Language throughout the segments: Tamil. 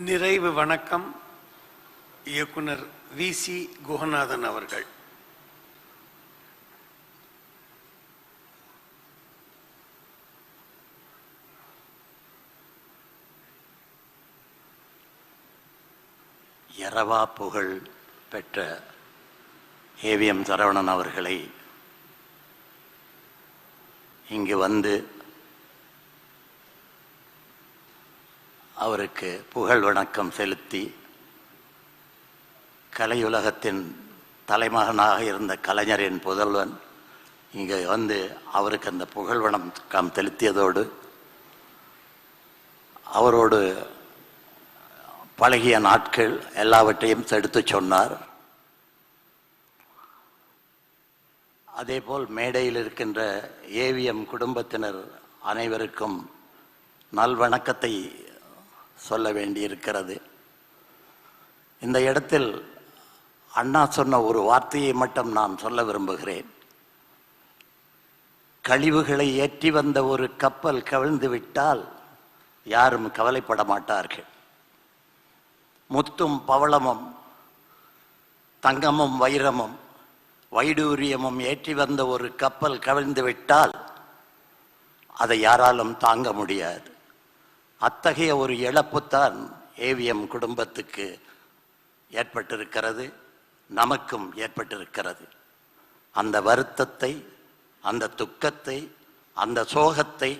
நிறைவு வணக்கம் இயக்குனர் வி.சி. குஹநாதன் அவர்கள். யரவா புகழ் பெற்ற ஏவிஎம் சரவணன் அவர்களை இங்கு வந்து அவருக்கு புகழ் வணக்கம் செலுத்தி கலையுலகத்தின் தலைமகனாக இருந்த கலைஞரின் புதல்வன் இங்கே வந்து அவருக்கு அந்த புகழ் வணக்கம் செலுத்தியதோடு அவரோடு பழகிய நாட்கள் எல்லாவற்றையும் எடுத்து சொன்னார். அதேபோல் மேடையில் இருக்கின்ற ஏவிஎம் குடும்பத்தினர் அனைவருக்கும் நல்வணக்கத்தை சொல்ல வேண்டியிருக்கிறது. இந்த இடத்தில் அண்ணா சொன்ன ஒரு வார்த்தையை மட்டும் நான் சொல்ல விரும்புகிறேன். கழிவுகளை ஏற்றி வந்த ஒரு கப்பல் கவிழ்ந்து விட்டால் யாரும் கவலைப்பட மாட்டார்கள். முத்தும் பவளமும் தங்கமும் வைரமும் வைடூரியமும் ஏற்றி வந்த ஒரு கப்பல் கவிழ்ந்து விட்டால் அதை யாராலும் தாங்க முடியாது. அத்தகைய ஒரு இழப்புத்தான் ஏவிஎம் குடும்பத்துக்கு ஏற்பட்டிருக்கிறது, நமக்கும் ஏற்பட்டிருக்கிறது. அந்த வருத்தத்தை, அந்த துக்கத்தை, அந்த சோகத்தை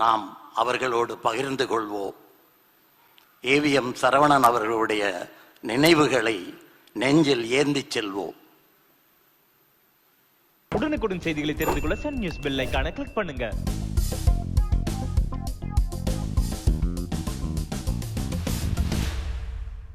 நாம் அவர்களோடு பகிர்ந்து கொள்வோம். ஏவிஎம் சரவணன் அவர்களுடைய நினைவுகளை நெஞ்சில் ஏந்தி செல்வோம். உடனுக்குடன் செய்திகளை தெரிந்து கொள்ள சன் நியூஸ் பெல் ஐகானை கிளிக் பண்ணுங்க.